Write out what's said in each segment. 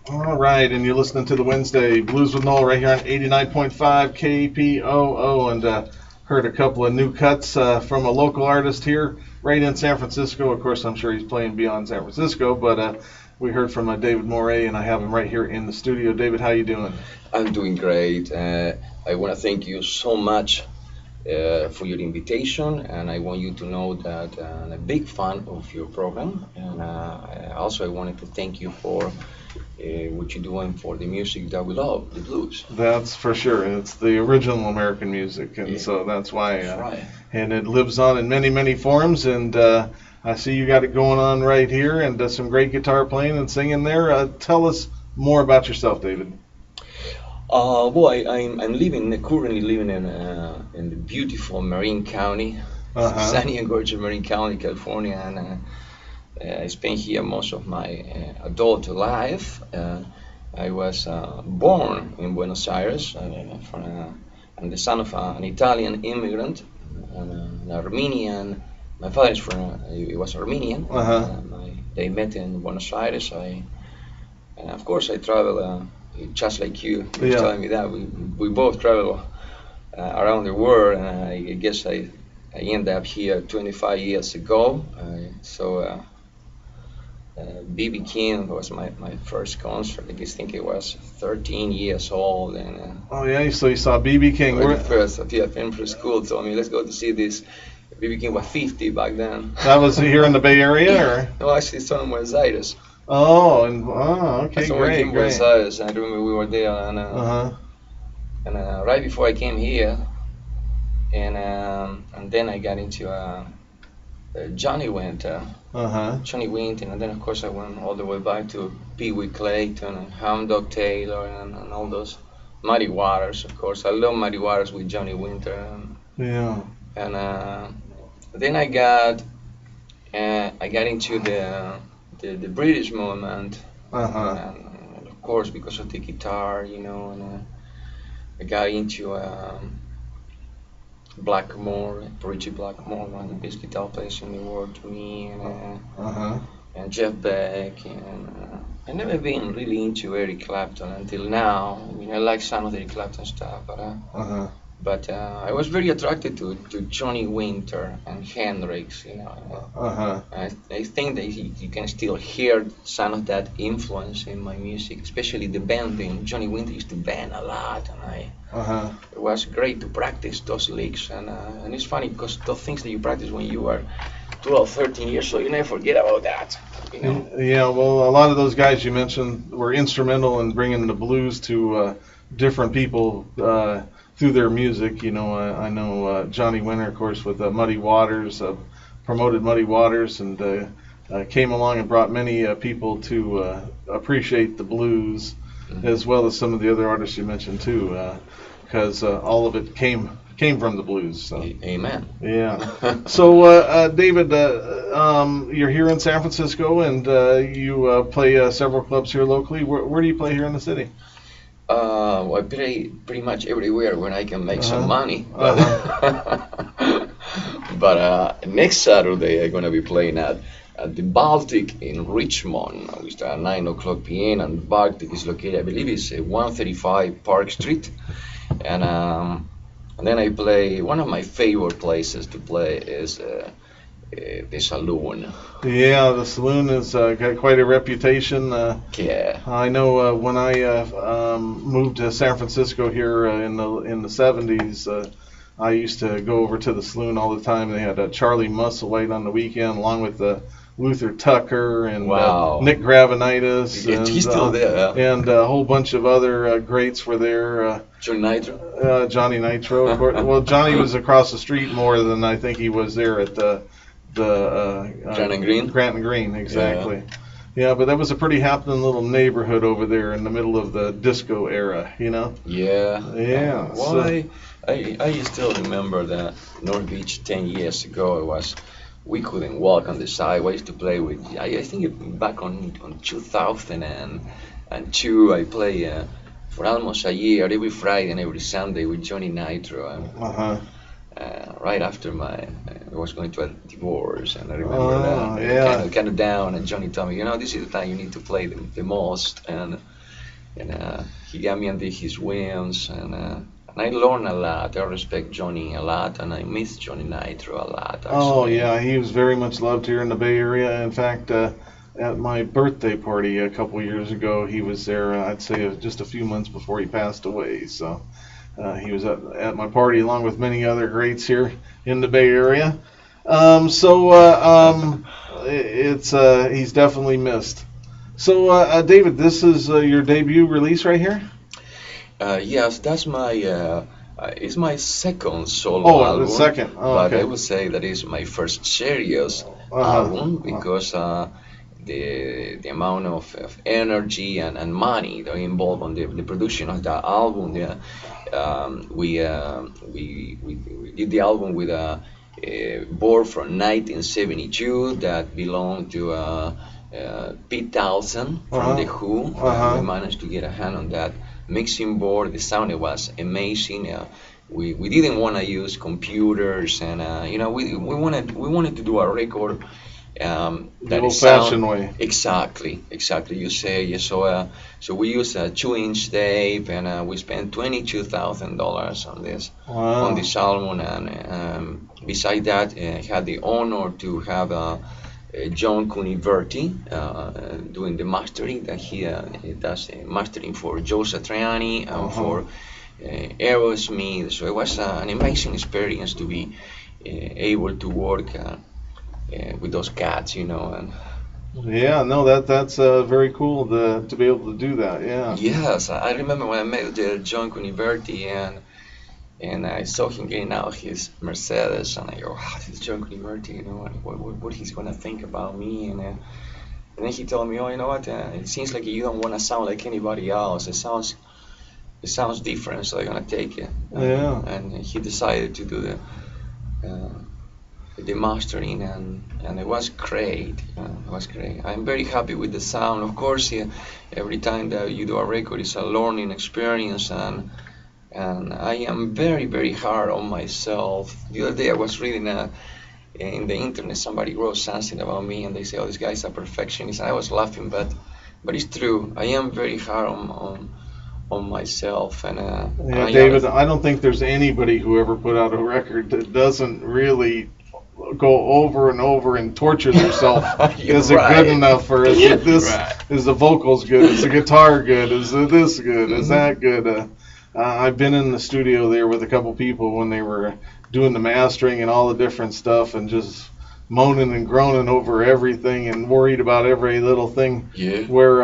All right, and you're listening to the Wednesday Blues with Noel right here on 89.5 KPOO, and heard a couple of new cuts from a local artist here right in San Francisco. Of course, I'm sure he's playing beyond San Francisco, but we heard from David Morey, and I have him right here in the studio. David, how you doing? I'm doing great. I want to thank you so much for your invitation, and I want you to know that I'm a big fan of your program. And also, I wanted to thank you for what you're doing for the music that we love, the blues. That's for sure. It's the original American music, and Yeah, so that's why. that's right. And it lives on in many, many forms. And I see you got it going on right here, and some great guitar playing and singing there. Tell us more about yourself, David. I'm currently living in the beautiful Marin County, sunny and gorgeous Marin County, California, and I spent here most of my adult life. I was born in Buenos Aires. I'm the son of an Italian immigrant and an Armenian. My father is he was Armenian. They met in Buenos Aires. And of course, I travel just like you. You were telling me that we both travel around the world, and I guess I ended up here 25 years ago. B.B. King was my first concert. I guess think it was 13 years old, and oh yeah, so you saw B.B. King. the first friend from school told me, let's go to see this. B.B. King was 50 back then. That was here in the Bay Area, or? No, actually, it's from Buenos Aires. Okay, great. Buenos Aires. I remember we were there, and right before I came here, and then I got into Johnny Winter. Johnny Winter, and then of course I went all the way back to Pee Wee Clayton and Hound Dog Taylor and all those Muddy Waters. Of course, I love Muddy Waters with Johnny Winter. And then I got into the British movement, and of course because of the guitar, and I got into Blackmore, Richie Blackmore, one of the best guitar players in the world to me, and Jeff Beck, and I never been really into Eric Clapton until now. I mean, I like some of the Eric Clapton stuff, but I was very attracted to Johnny Winter and Hendrix, I think that you can still hear some of that influence in my music, especially the bending. Johnny Winter used to bend a lot, and it was great to practice those licks. And it's funny because those things that you practice when you are 12, 13 years old, you never forget about that. Yeah, well, a lot of those guys you mentioned were instrumental in bringing the blues to different people through their music. I know Johnny Winter, of course, with Muddy Waters, promoted Muddy Waters, and came along and brought many people to appreciate the blues, as well as some of the other artists you mentioned too, because all of it came from the blues. So. Amen. Yeah. So, David, you're here in San Francisco, and you play several clubs here locally. Where do you play here in the city? I play pretty much everywhere when I can make some money. But next Saturday I'm gonna be playing at the Baltic in Richmond. We start at 9 o'clock p.m. and the Baltic is located, I believe it's 135 Park Street. And then I play, one of my favorite places to play is the Saloon. Yeah, the Saloon has got quite a reputation. Yeah. I know when I moved to San Francisco here in the 70s, I used to go over to the Saloon all the time. They had Charlie Musselwhite on the weekend, along with Luther Tucker and Nick Gravenitis. And, he's still there. Yeah. And a whole bunch of other greats were there. Johnny Nitro. Johnny Nitro, of course. Well, Johnny was across the street more than I think he was there at the Grant and Green. Grant and Green, exactly. Yeah, but that was a pretty happening little neighborhood over there in the middle of the disco era, Yeah. Yeah. Well, I still remember that North Beach 10 years ago. We couldn't walk on the sidewalk. I used to play with. I think back on 2002, I play for almost a year every Friday and every Sunday with Johnny Nitro. And, right after I was going to a divorce, and I remember that kind of down, and Johnny told me, this is the time you need to play the most, and and he got me under his wings, and I learned a lot. I respect Johnny a lot, and I miss Johnny Nitro a lot, Oh actually. yeah, he was very much loved here in the Bay Area. In fact, at my birthday party a couple years ago, he was there. I'd say just a few months before he passed away. So he was at my party along with many other greats here in the Bay Area. It's he's definitely missed. So David, this is your debut release right here. Yes, that's my it's my second solo Oh, the album, second. Oh, but I okay. would say that is my first serious Uh-huh. album because the amount of energy and money that are involved on the production of that album. Yeah, we did the album with a board from 1972 that belonged to Pete Townsend from Uh-huh. The Who. We Uh-huh. managed to get a hand on that mixing board. The sound it was amazing. We didn't want to use computers, and we wanted to do a record The that is old-fashioned sound way. exactly. You say yeah, so we use a 2-inch tape, and we spent $22,000 on Wow. this album, and beside that, I had the honor to have John Cuniverti doing the mastering. That he does mastering for Joe Satriani and Uh-huh. for Aerosmith. So it was an amazing experience to be able to work with those cats, and Yeah, no, that's very cool to be able to do that. Yeah. yes, I remember when I met John Cuniverti, and I saw him getting out his Mercedes, and I go, wow, this is John Cuniverti, and what he's gonna think about me, and then he told me, oh, you know what, it seems like you don't want to sound like anybody else. It sounds different, so I'm gonna take it. Yeah. And he decided to do the mastering, and it was great. It was great. I'm very happy with the sound. Of course, yeah, every time that you do a record, it's a learning experience, and I am very, very hard on myself. The other day I was reading in the internet, somebody wrote something about me, and they say, "Oh, this guy's a perfectionist." I was laughing, but it's true. I am very hard on myself, and Yeah, David, I don't think there's anybody who ever put out a record that doesn't really go over and over and torture themselves. Is it good enough, or is it this? Right. Is the vocals good? Is the guitar good? Is this good? Is Mhm. that good? I've been in the studio there with a couple people when they were doing the mastering and all the different stuff, and just moaning and groaning over everything and worried about every little thing. Yeah. Where,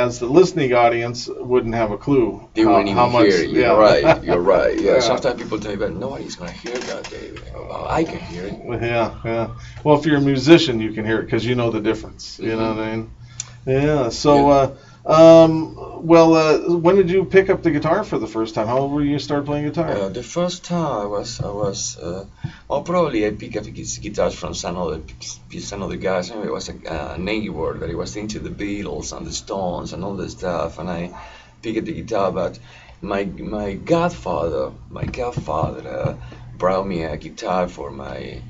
as the listening audience, wouldn't have a clue They wouldn't even how much. hear it. Yeah. You're right. Yeah. Yeah. Sometimes people tell me, but nobody's gonna hear that, David. Oh, I can hear it. Yeah. Well, if you're a musician, you can hear it because you know the difference. You know what I mean? Yeah. So, when did you pick up the guitar for the first time? How old were you start playing guitar? The first time probably I picked up guitars from some other guys. Anyway, it was a neighbor that he was into the Beatles and the Stones and all this stuff, and I picked up the guitar. But my godfather brought me a guitar for my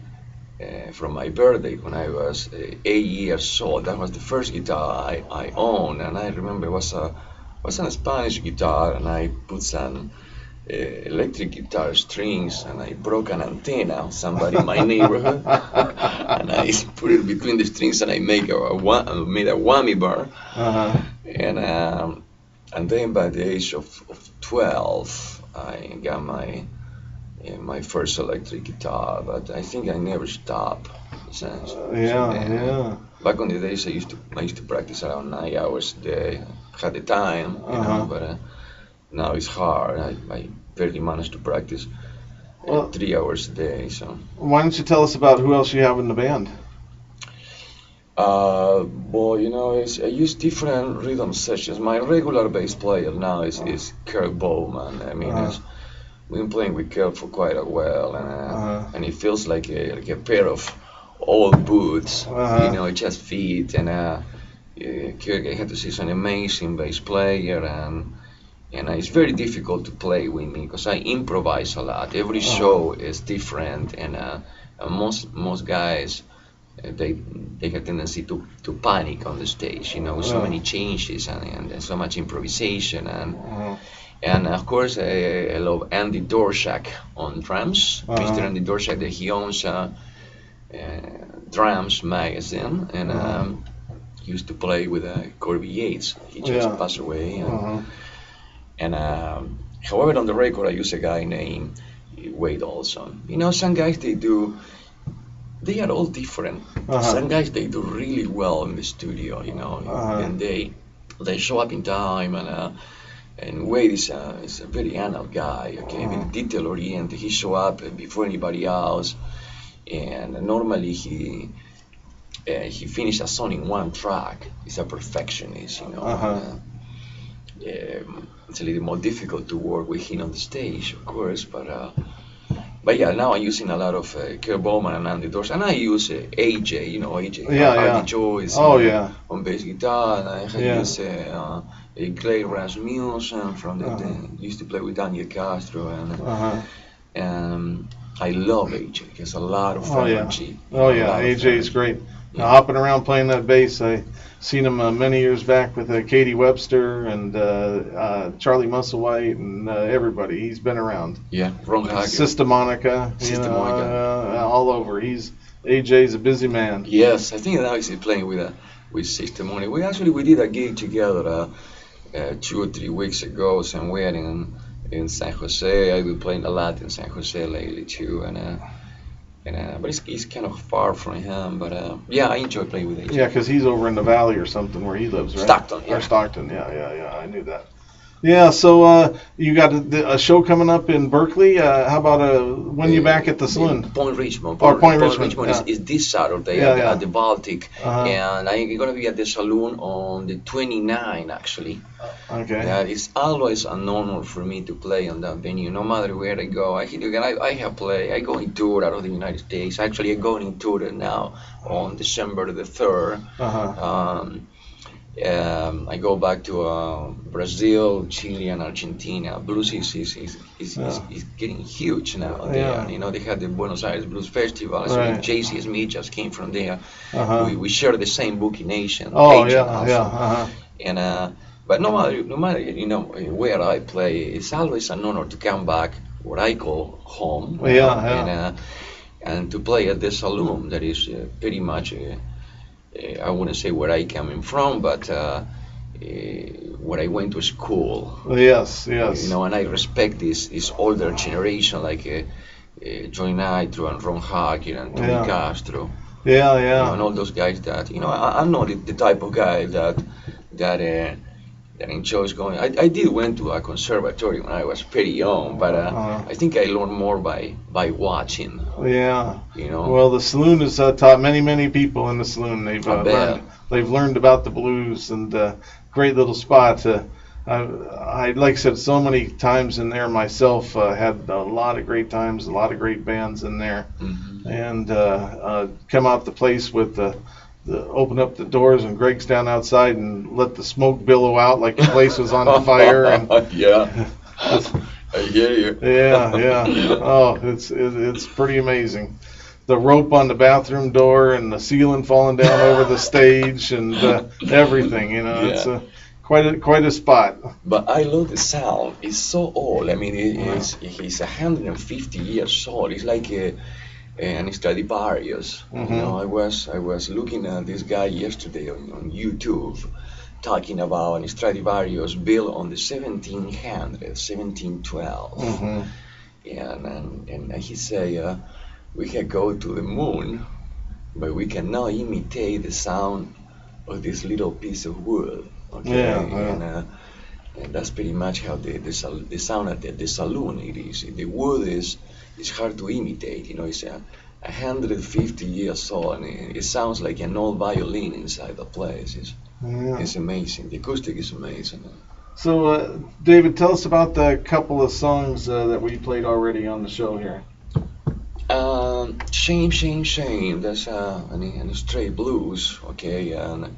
birthday when I was 8 years old. That was the first guitar I owned, and I remember it was a Spanish guitar, and I put some electric guitar strings, and I broke an antenna on somebody in my neighborhood, and I put it between the strings, and I made a whammy bar, and then by the age of 12, I got my first electric guitar, but I think I never stopped since. Yeah. Back on the days, I used to practice around 9 hours a day. Had the time, but now it's hard. I barely manage to practice 3 hours a day. So why don't you tell us about who else you have in the band? I use different rhythm sections. My regular bass player now is Kirk Bowman. I mean, we've been playing with Kirk for quite a while, and it feels like a pair of old boots. It just fit. And Kirk, I have to say, is an amazing bass player, and it's very difficult to play with me because I improvise a lot. Every show is different, and most guys they have tendency to panic on the stage, you know, with so many changes and so much improvisation and of course I love Andy Dorshak on drums. Mr. Andy Dorshak, that he owns Drums magazine, and he used to play with Corby Yates. He just passed away. And however, on the record, I use a guy named Wade Olson. You know, some guys they are all different. Some guys they do really well in the studio, you know, and they show up in time. And Wade is a very analog guy, okay, very detail oriented. He show up before anybody else, and normally he finished a song in one track. He's a perfectionist, you know. It's a little more difficult to work with him on the stage, of course, but yeah, now I'm using a lot of Kurt Bowman and Andy Dorsch, and I use AJ, you know, Artie Joyce on bass guitar, and I use Clay Rasmussen from the used to play with Daniel Castro, and I love AJ. He has a lot of energy. AJ is great. Hopping around playing that bass, I seen him many years back with Katie Webster and Charlie Musselwhite and everybody. He's been around. Yeah, Ron Hager. Sister Monica, all over. AJ's a busy man. Yes, I think now he's playing with Sister Monica. We did a gig together 2 or 3 weeks ago somewhere in San Jose. I've been playing a lot in San Jose lately too, but it's kind of far from him. But I enjoy playing with AJ. Yeah, because he's over in the valley or something where he lives, right? Stockton, yeah. Or Stockton, I knew that. Yeah, so you got a show coming up in Berkeley. How about when you back at the saloon? Point Richmond. Point Richmond is this Saturday at the Baltic, and I'm going to be at the saloon on the 29th, actually. Okay. It's always an honor for me to play on that venue, no matter where I go. I have played. I go in tour out of the United States. Actually, I'm going in tour now on December the 3rd. I go back to Brazil, Chile, and Argentina. Blues is getting huge now there. You know, they had the Buenos Aires Blues Festival. So J.C. Smith just came from there. We share the same booking nation. And but no matter you know where I play, it's always an honor to come back where I call home. And to play at the saloon that is pretty much. I wouldn't say where I coming from, but where I went to school. Yes. You know, and I respect this older generation like Johnny Nitro and Ron Hager and Tony Castro. You know, and all those guys that I'm not the type of guy that enjoys going. I did went to a conservatory when I was pretty young, but I think I learned more by watching. You know. Well, the saloon has taught many people in the saloon. They've learned about the blues, and great little spot. I like I said so many times in there myself. Had a lot of great times, a lot of great bands in there, and come out the place with open up the doors and Greg's down outside and let the smoke billow out like the place was on fire. And I hear you. Oh, it's pretty amazing. The rope on the bathroom door and the ceiling falling down over the stage and everything. You know, it's quite a spot. But I love the sound. It's so old. I mean, he's 150 years old. It's like an Stradivarius. You know, I was looking at this guy yesterday on YouTube, talking about an Stradivarius built on the 1700s, 1712. And he say we can go to the moon, but we cannot imitate the sound of this little piece of wood. And that's pretty much how the sound at the saloon it is. The wood is hard to imitate. You know, it's 150 years old, and it sounds like an old violin inside the place. It's amazing. The acoustic is amazing. So, David, tell us about the couple of songs that we played already on the show here. Shame, Shame, Shame. That's an straight blues, okay, and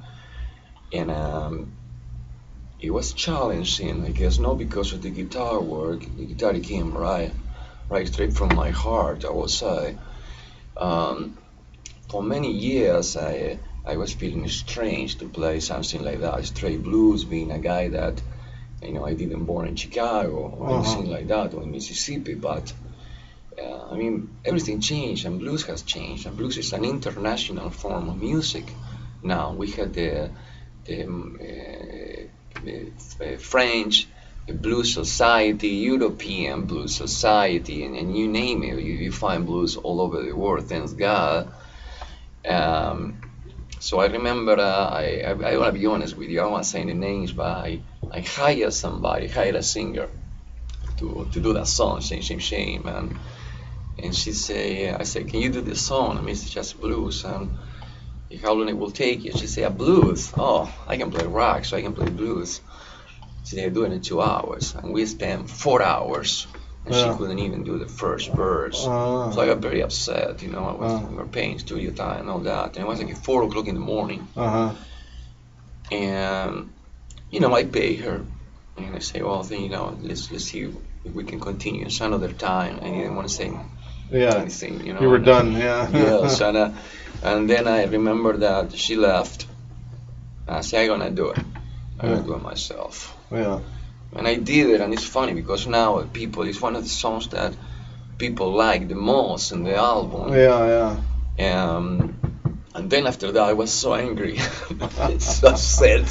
it was challenging, I guess, not because of the guitar work. The guitar came right straight from my heart, I would say. for many years I was feeling strange to play something like that, straight blues, being a guy that, I didn't born in Chicago or anything like that, or in Mississippi, but I mean, everything changed, and blues has changed, and blues is an international form of music now. We had the French Blues Society, European Blues Society, and you name it, you find blues all over the world, thanks God. So I remember, I want to be honest with you, I don't want to say the names, but I hired a singer to do that song, Shame, and she say, I said, can you do this song? I mean, it's just blues, and how long it will take you? She said, blues? Oh, I can play rock, so I can play blues. She said, do it in 2 hours, and we spent 4 hours, and she couldn't even do the first verse. So I got very upset, we were paying studio time and all that, and it was like 4 o'clock in the morning. And, I pay her, and I say, well, then, let's see if we can continue some other time. I didn't want to say anything, You were done, yeah. Yes, and then I remember that she left. I said, I'm gonna do it. I'm gonna do it myself. Yeah. And I did it, and it's funny because now it's one of the songs that people like the most in the album. And then after that, I was so angry, so upset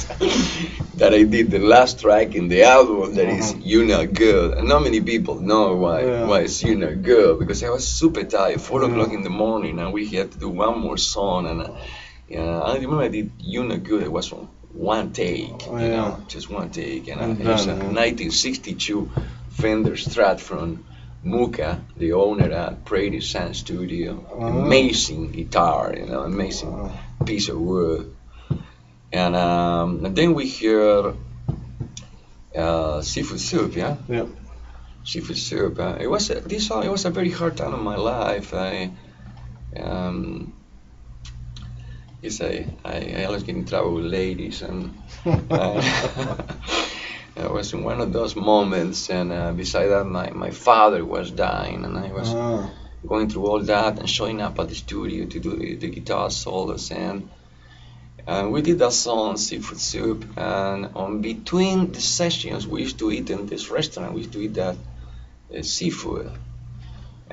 that I did the last track in the album that is "You're Not Good," and not many people know why it's "You're Not Good," because I was super tired, 4 o'clock in the morning, and we had to do one more song, and I remember I did "You're Not Good." It was one take, just one take, and it was a 1962 Fender Strat from Muka, the owner at Prairie Sound Studio. Amazing guitar, amazing piece of wood. And then we hear Seafood Soup, Seafood Soup. This song. It was a very hard time in my life. I always get in trouble with ladies, and I was in one of those moments, and beside that, my father was dying, and I was going through all that and showing up at the studio to do the guitar solos, and we did that song, Seafood Soup, and on between the sessions, we used to eat in this restaurant, we used to eat that seafood,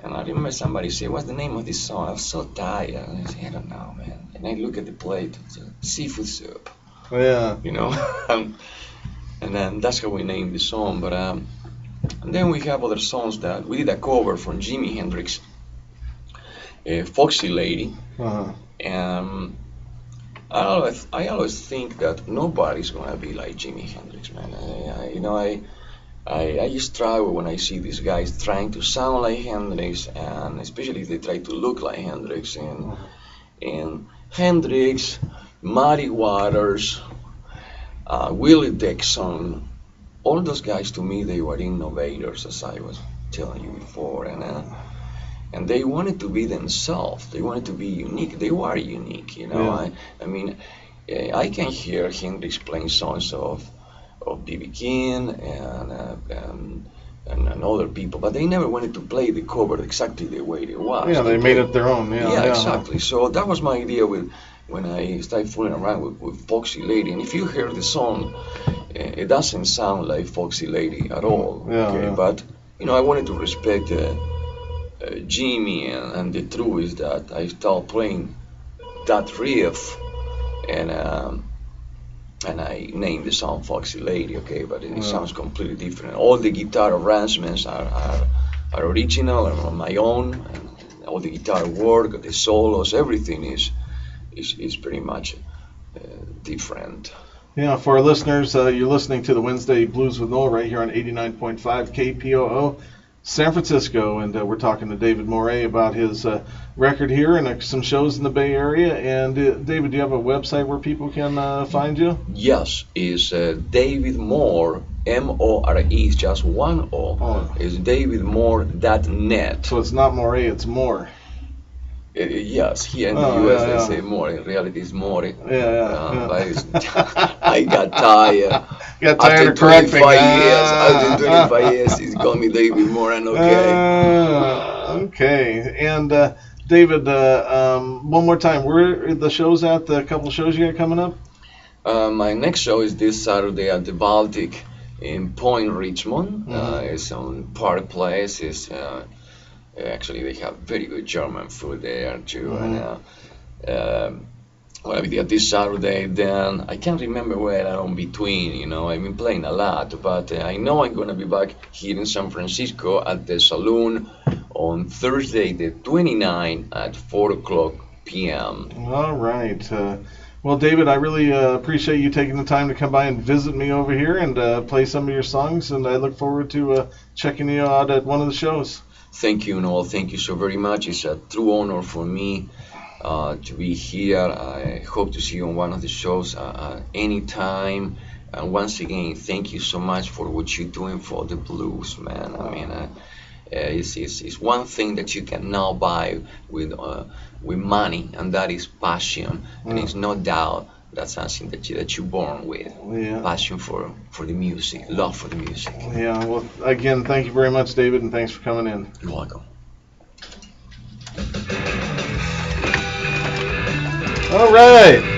and I remember somebody said, what's the name of this song? I was so tired, and I said, I don't know, man, and I look at the plate, Seafood Soup, and then that's how we named the song. But and then we have other songs that we did a cover from Jimi Hendrix, Foxy Lady. And I always think that nobody's gonna be like Jimi Hendrix, man. I just struggle when I see these guys trying to sound like Hendrix, and especially if they try to look like Hendrix. And Hendrix, Muddy Waters, Willie Dixon, all those guys, to me, they were innovators, as I was telling you before, and they wanted to be themselves. They wanted to be unique. They were unique, I mean, I can hear Hendrix playing songs of B.B. King and other people, but they never wanted to play the cover exactly the way it was. They made it their own. Exactly. So that was my idea when I started fooling around with Foxy Lady. And if you hear the song, it doesn't sound like Foxy Lady at all. But I wanted to respect Jimmy, and the truth is that I started playing that riff, and I named the song Foxy Lady, but it sounds completely different. All the guitar arrangements are original and on my own, and all the guitar work, the solos, everything is pretty much different. For our listeners, you're listening to the Wednesday Blues with Noel right here on 89.5 KPOO San Francisco, and we're talking to David Morey about his record here and some shows in the Bay Area. And David, do you have a website where people can find you? Yes, it's David Moore, M-O-R-E, is just one O. It's davidmoore.net. So it's not Morey, it's Moore. Yes, here in the U.S. they say more. In reality, it's more. I got tired. After 25 years, he's called me David Moore, and okay. Okay. And David, one more time, where are the shows at? The couple shows you got coming up? My next show is this Saturday at the Baltic in Point Richmond. It's on Park Place. Actually, they have very good German food there too. And well, I'll be there this Saturday. Then I can't remember where I'm between. I've been playing a lot, but I know I'm gonna be back here in San Francisco at the Saloon on Thursday, the 29th at 4 p.m. All right. Well, David, I really appreciate you taking the time to come by and visit me over here and play some of your songs, and I look forward to checking you out at one of the shows. Thank you, Noel. Thank you so very much. It's a true honor for me to be here. I hope to see you on one of the shows anytime. And once again, thank you so much for what you're doing for the blues, man. I mean, it's one thing that you can now buy with money, and that is passion. And it's no doubt that's something that you're born with. Yeah. Passion for the music, love for the music. Yeah. Well, again, thank you very much, David, and thanks for coming in. You're welcome. All right.